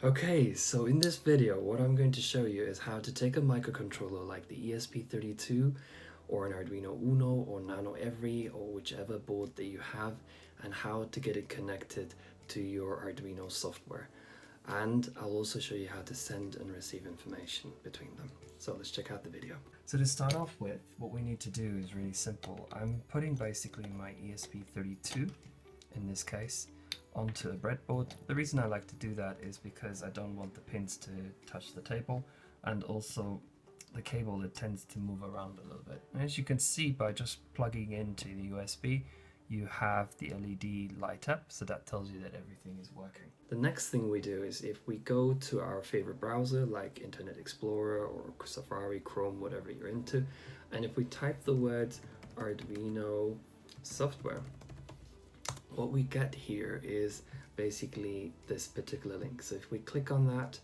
Okay, so in this video, what I'm going to show you is how to take a microcontroller like the ESP32 or an Arduino Uno or Nano Every or whichever board that you have, and how to get it connected to your Arduino software. And I'll also show you how to send and receive information between them. So let's check out the video. So to start off with, what we need to do is really simple. I'm putting basically my ESP32, in this case, onto a breadboard. The reason I like to do that is because I don't want the pins to touch the table, and also the cable, it tends to move around a little bit. And as you can see, by just plugging into the USB, you have the LED light up, so that tells you that everything is working. The next thing we do is if we go to our favorite browser like Internet Explorer or Safari, Chrome, whatever you're into, and if we type the words Arduino software, what we get here is basically this particular link. So if we click on that,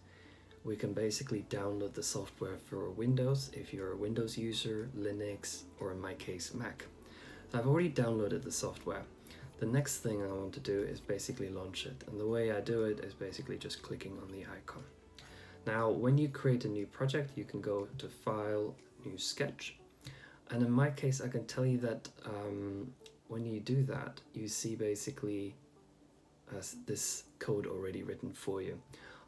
we can basically download the software for Windows if you're a Windows user, Linux, or in my case Mac. So I've already downloaded the software. The next thing I want to do is basically launch it, and the way I do it is basically just clicking on the icon. Now when you create a new project, you can go to File, New Sketch, and in my case I can tell you that when you do that, you see basically this code already written for you.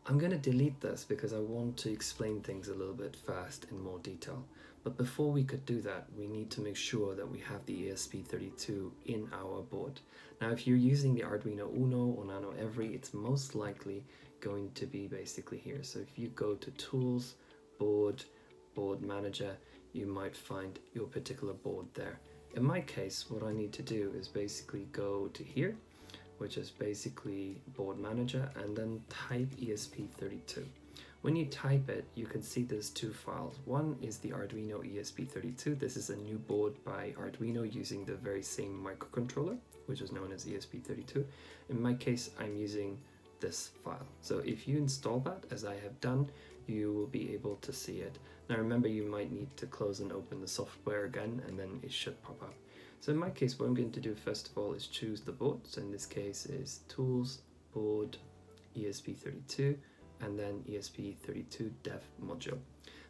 I'm going to delete this because I want to explain things a little bit fast in more detail. But before we could do that, we need to make sure that we have the ESP32 in our board. Now, if you're using the Arduino Uno or Nano Every, it's most likely going to be basically here. So if you go to Tools, Board, Board Manager, you might find your particular board there. In my case, what I need to do is basically go to here, which is basically Board Manager, and then type ESP32. When you type it, you can see there's two files. One is the Arduino ESP32. This is a new board by Arduino using the very same microcontroller, which is known as ESP32. In my case, I'm using this file. So if you install that, as I have done, you will be able to see it. Now remember, you might need to close and open the software again, and then it should pop up. So in my case, what I'm going to do first of all is choose the board. So in this case is Tools, Board, ESP32, and then ESP32 Dev Module.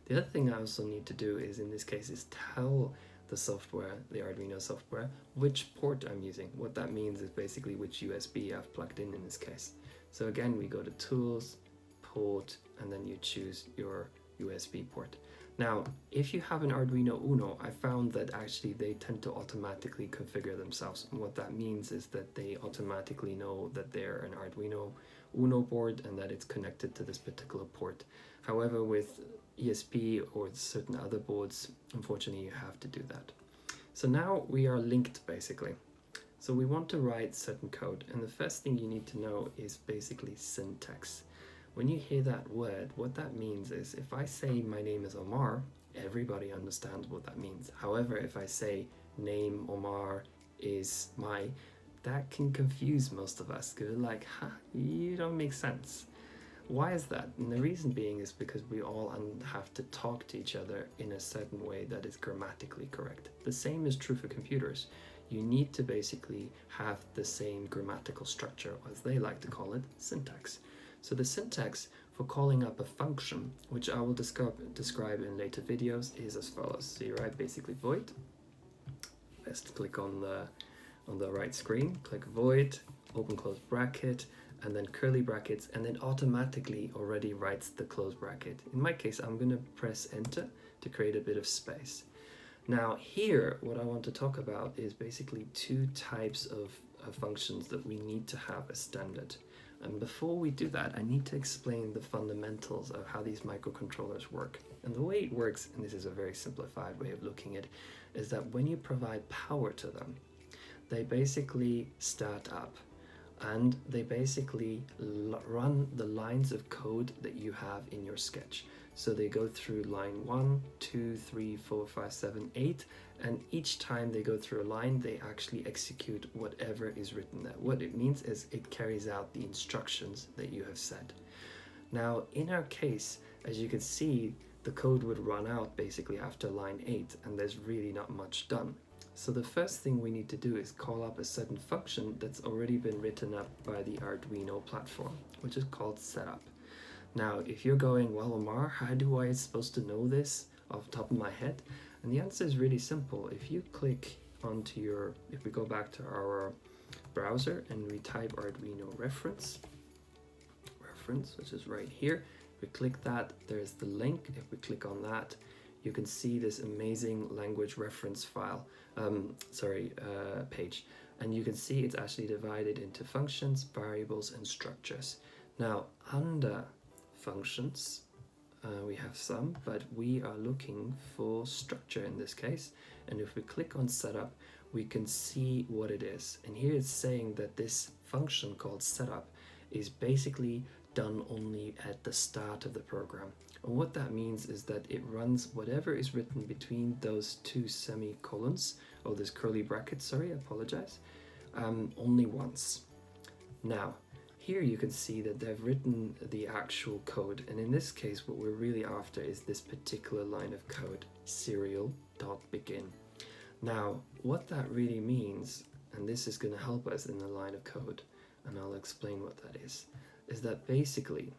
The other thing I also need to do is, in this case, is tell the software, the Arduino software, which port I'm using. What that means is basically which USB I've plugged in this case. So again, we go to Tools, Port, and then you choose your USB port. Now, if you have an Arduino Uno, I found that actually they tend to automatically configure themselves. And what that means is that they automatically know that they're an Arduino Uno board and that it's connected to this particular port. However, with ESP or certain other boards, unfortunately, you have to do that. So now we are linked basically. So we want to write certain code, and the first thing you need to know is basically syntax. When you hear that word, what that means is if I say my name is Omar, everybody understands what that means. However, if I say name Omar is my, that can confuse most of us because like, you don't make sense. Why is that? And the reason being is because we all have to talk to each other in a certain way that is grammatically correct. The same is true for computers. You need to basically have the same grammatical structure, as they like to call it, syntax. So the syntax for calling up a function, which I will describe in later videos, is as follows. So you write basically void. Let's click on the right screen, click void, open close bracket, and then curly brackets, and then automatically already writes the close bracket. In my case, I'm going to press enter to create a bit of space. Now here, what I want to talk about is basically two types of functions that we need to have as standard. And before we do that, I need to explain the fundamentals of how these microcontrollers work. And the way it works, and this is a very simplified way of looking at it, is that when you provide power to them, they basically start up and they basically run the lines of code that you have in your sketch. So they go through line 1, 2, 3, 4, 5, 7, 8, and each time they go through a line, they actually execute whatever is written there. What it means is it carries out the instructions that you have said. Now, in our case, as you can see, the code would run out basically after line 8, and there's really not much done. So the first thing we need to do is call up a certain function that's already been written up by the Arduino platform, which is called setup. Now, if you're going, well, Omar, how do I supposed to know this off the top of my head? And the answer is really simple. If you click onto if we go back to our browser and we type Arduino reference, which is right here, if we click that, there's the link. If we click on that, you can see this amazing language reference file, page. And you can see it's actually divided into functions, variables, and structures. Now, under functions, we have some, but we are looking for structure in this case. And if we click on setup, we can see what it is. And here it's saying that this function called setup is basically done only at the start of the program. And what that means is that it runs whatever is written between those two semicolons, or this curly bracket, sorry, I apologize, only once. Now, here you can see that they've written the actual code, and in this case what we're really after is this particular line of code, serial.begin. Now, what that really means, and this is going to help us in the line of code, and I'll explain what that is that basically,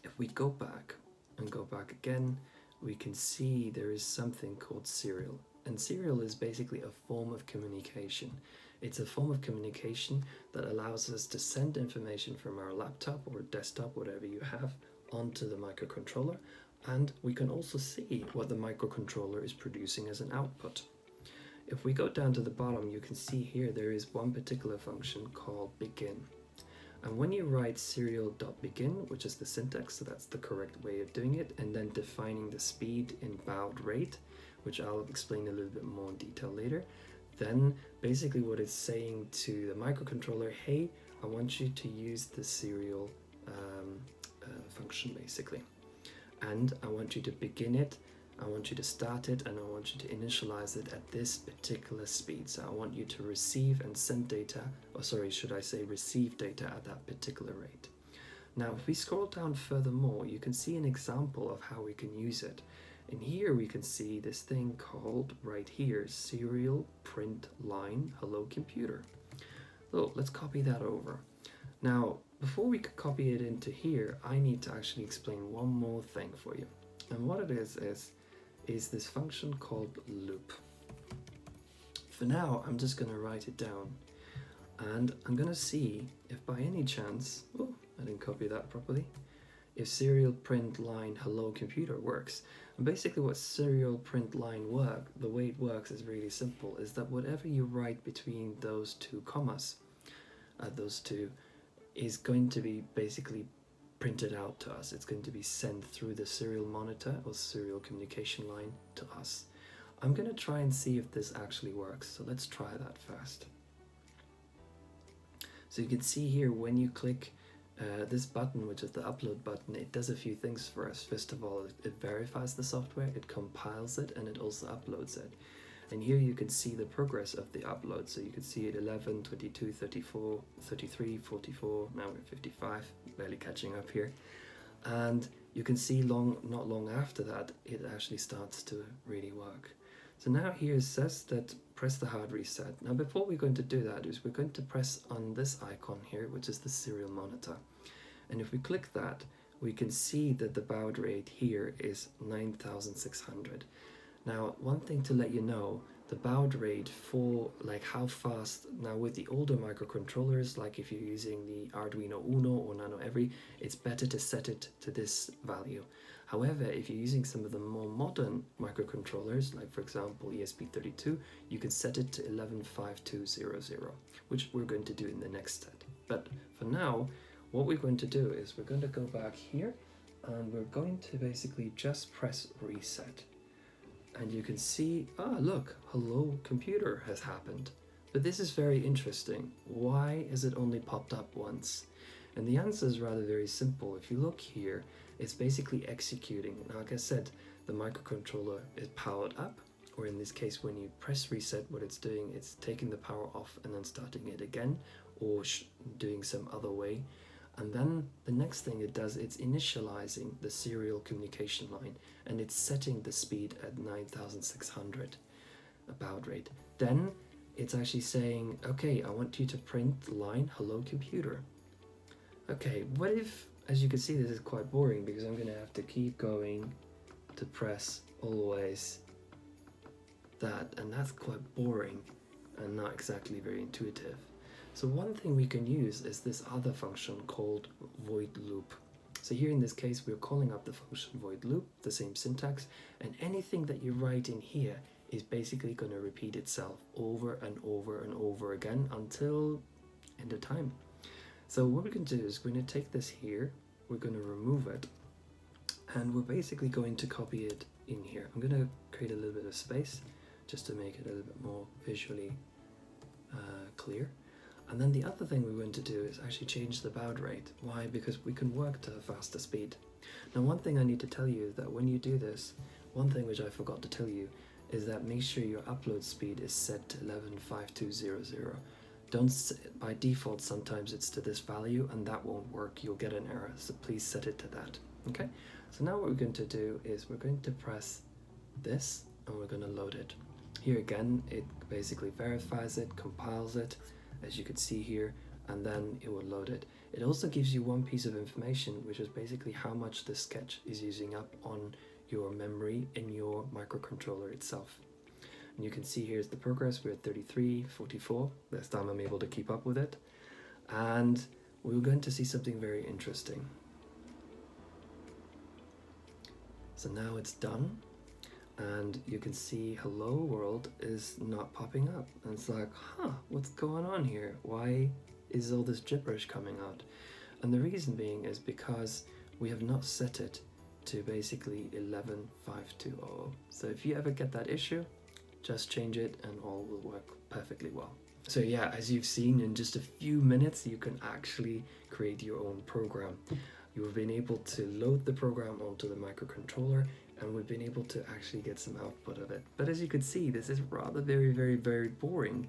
if we go back and go back again, we can see there is something called serial. And serial is basically a form of communication. It's a form of communication that allows us to send information from our laptop or desktop, whatever you have, onto the microcontroller. And we can also see what the microcontroller is producing as an output. If we go down to the bottom, you can see here there is one particular function called begin. And when you write serial.begin, which is the syntax, so that's the correct way of doing it, and then defining the speed in baud rate, which I'll explain a little bit more in detail later, then basically what it's saying to the microcontroller, hey, I want you to use the serial function basically. And I want you to begin it, I want you to start it, and I want you to initialize it at this particular speed. So I want you to receive and send data, or sorry, should I say receive data at that particular rate. Now, if we scroll down furthermore, you can see an example of how we can use it. And here we can see this thing called, right here, serial print line hello computer. So let's copy that over. Now, before we could copy it into here, I need to actually explain one more thing for you. And what it is this function called loop. For now, I'm just going to write it down. And I'm going to see if by any chance, oh, I didn't copy that properly, if serial print line hello computer works. And basically what serial print line the way it works is really simple, is that whatever you write between those two commas, those two, is going to be basically printed out to us. It's going to be sent through the serial monitor or serial communication line to us. I'm going to try and see if this actually works. So let's try that first. So you can see here when you click this button, which is the upload button, it does a few things for us. First of all, it verifies the software, it compiles it, and it also uploads it. And here you can see the progress of the upload. So you can see it 11, 22, 34, 33, 44, now we're 55, barely catching up here. And you can see not long after that, it actually starts to really work. So now here it says that press the hard reset. Now before we're going to do that is we're going to press on this icon here, which is the serial monitor. And if we click that, we can see that the baud rate here is 9,600. Now, one thing to let you know, the baud rate for like how fast, now with the older microcontrollers, like if you're using the Arduino Uno or Nano Every, it's better to set it to this value. However, if you're using some of the more modern microcontrollers, like for example ESP32, you can set it to 115200, which we're going to do in the next step. But for now, what we're going to do is we're going to go back here and we're going to basically just press reset. And you can see, look, hello computer has happened. But this is very interesting. Why has it only popped up once? And the answer is rather very simple. If you look here, it's basically executing. Now, like I said, the microcontroller is powered up, or in this case, when you press reset, what it's doing, it's taking the power off and then starting it again, or doing some other way. And then the next thing it does, it's initializing the serial communication line, and it's setting the speed at 9,600 baud rate. Then it's actually saying, okay, I want you to print line hello computer. Okay, what if as you can see, this is quite boring because I'm going to have to keep going to press always that, and that's quite boring and not exactly very intuitive. So one thing we can use is this other function called void loop. So here in this case, we're calling up the function void loop, the same syntax, and anything that you write in here is basically going to repeat itself over and over and over again until end of time. So what we're going to do is we're going to take this here, we're going to remove it, and we're basically going to copy it in here. I'm going to create a little bit of space just to make it a little bit more visually clear. And then the other thing we're going to do is actually change the baud rate. Why? Because we can work to a faster speed. Now, one thing I need to tell you is that when you do this, one thing which I forgot to tell you is that make sure your upload speed is set to 115200. Don't, by default, sometimes it's to this value and that won't work. You'll get an error, so please set it to that. Okay, so now what we're going to do is we're going to press this and we're going to load it. Here again, it basically verifies it, compiles it, as you can see here, and then it will load it. It also gives you one piece of information, which is basically how much the sketch is using up on your memory in your microcontroller itself. And you can see here's the progress. We're at 33, 44. This time I'm able to keep up with it. And we're going to see something very interesting. So now it's done. And you can see hello world is not popping up. And it's like, what's going on here? Why is all this gibberish coming out? And the reason being is because we have not set it to basically 115200. So if you ever get that issue, just change it and all will work perfectly well. So yeah, as you've seen, in just a few minutes, you can actually create your own program. You've been able to load the program onto the microcontroller, and we've been able to actually get some output of it. But as you can see, this is rather very boring.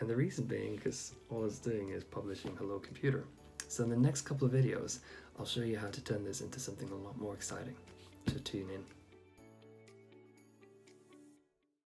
And the reason being, because all it's doing is publishing hello computer. So in the next couple of videos, I'll show you how to turn this into something a lot more exciting. So tune in.